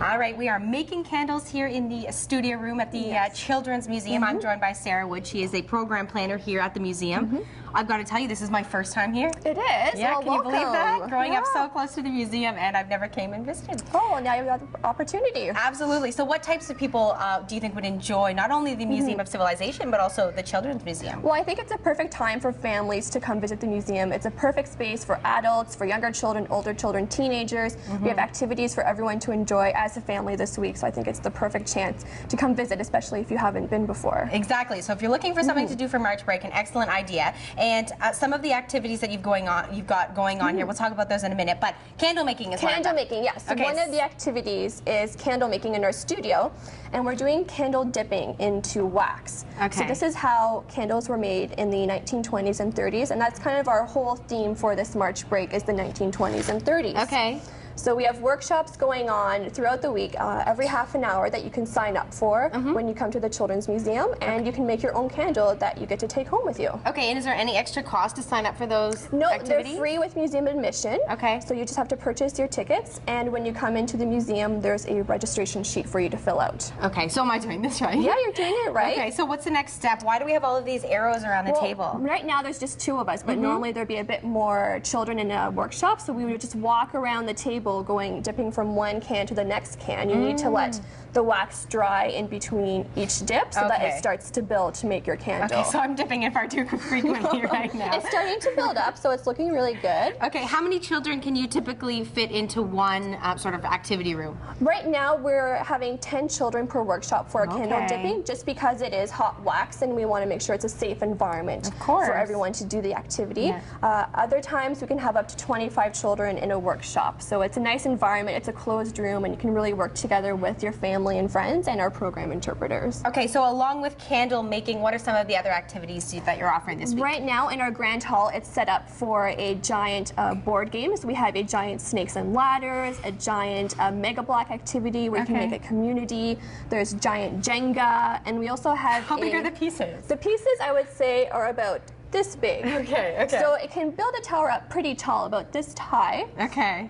All right, we are making candles here in the studio room at the Children's Museum. I'm joined by Sarah Wood. She is a program planner here at the museum. I've got to tell you, this is my first time here. It is? Yeah, well, can you believe that? Growing up so Yeah. close to the museum, and I've never came and visited. Oh, well, now you've got the opportunity. Absolutely. So what types of people do you think would enjoy not only the Museum of Civilization, but also the Children's Museum? Well, I think it's a perfect time for families to come visit the museum. It's a perfect space for adults, for younger children, older children, teenagers. We have activities for everyone to enjoy as a family this week, so I think it's the perfect chance to come visit, especially if you haven't been before. Exactly. So if you're looking for something to do for March break, an excellent idea. And some of the activities that you've got going on here, we'll talk about those in a minute, but candle making is one of them. Candle making, yes. So Okay. one of the activities is candle making in our studio, and we're doing candle dipping into wax. Okay. So this is how candles were made in the 1920s and 30s, and that's kind of our whole theme for this March break is the 1920s and 30s. Okay. So we have workshops going on throughout the week, every half an hour that you can sign up for when you come to the Children's Museum, and you can make your own candle that you get to take home with you. Okay, and is there any extra cost to sign up for those No, activities? they're free with museum admission. Okay. So you just have to purchase your tickets, and when you come into the museum, there's a registration sheet for you to fill out. Okay, so am I doing this right? Yeah, you're doing it right. Okay, so what's the next step? Why do we have all of these arrows around the Well, table? right now there's just two of us, but normally there'd be a bit more children in a workshop, so we would just walk around the table dipping from one can to the next can. You need to let the wax dry in between each dip so that it starts to build to make your candle. Okay, so I'm dipping in far too frequently right now. It's starting to build up, so it's looking really good. Okay, how many children can you typically fit into one sort of activity room? Right now we're having 10 children per workshop for candle dipping, just because it is hot wax and we want to make sure it's a safe environment for everyone to do the activity. Other times we can have up to 25 children in a workshop, so it's a nice environment, it's a closed room, and you can really work together with your family and friends and our program interpreters. Okay, so along with candle making, what are some of the other activities that you're offering this week? Right now in our grand hall, it's set up for a giant board game. So we have a giant snakes and ladders, a giant mega block activity where you can make a community. There's giant Jenga, and we also have How big are the pieces? The pieces, I would say, are about this big. Okay. So it can build a tower up pretty tall, about this high. Okay.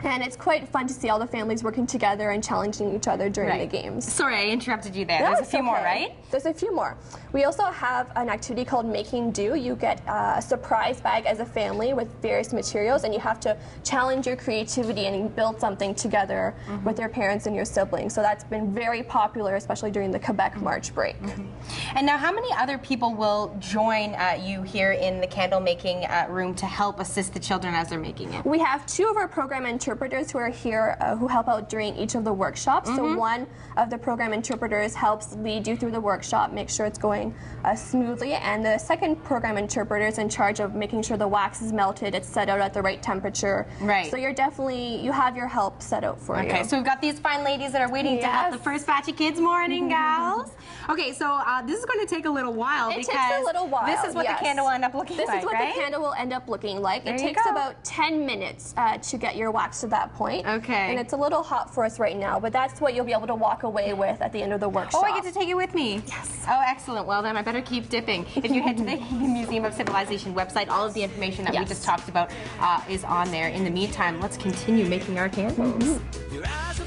And it's quite fun to see all the families working together and challenging each other during the games. Sorry, I interrupted you there. No, There's a it's few more, okay. right? There's a few more. We also have an activity called Making Do. You get a surprise bag as a family with various materials, and you have to challenge your creativity and build something together with your parents and your siblings. So that's been very popular, especially during the Quebec March break. And now, how many other people will join you here in the candle making room to help assist the children as they're making it? We have two of our program interpreters who are here who help out during each of the workshops. So one of the program interpreters helps lead you through the workshop, make sure it's going smoothly, and the second program interpreter is in charge of making sure the wax is melted, it's set out at the right temperature. Right. So you have your help set out for you. Okay, so we've got these fine ladies that are waiting to help the first batch of kids. Morning, gals. Okay, so this is going to take a little while It because takes a little while. this is what the candle will end up looking like, This is what right? the candle will end up looking like. There It you takes go. about 10 minutes to get your wax to that point. Okay. And it's a little hot for us right now, but that's what you'll be able to walk away with at the end of the workshop. Oh, I get to take it with me? Yes. Oh, excellent. Well, then I better keep dipping. If you head to the Museum of Civilization website, all of the information that we just talked about is on there. In the meantime, let's continue making our candles. Your eyes are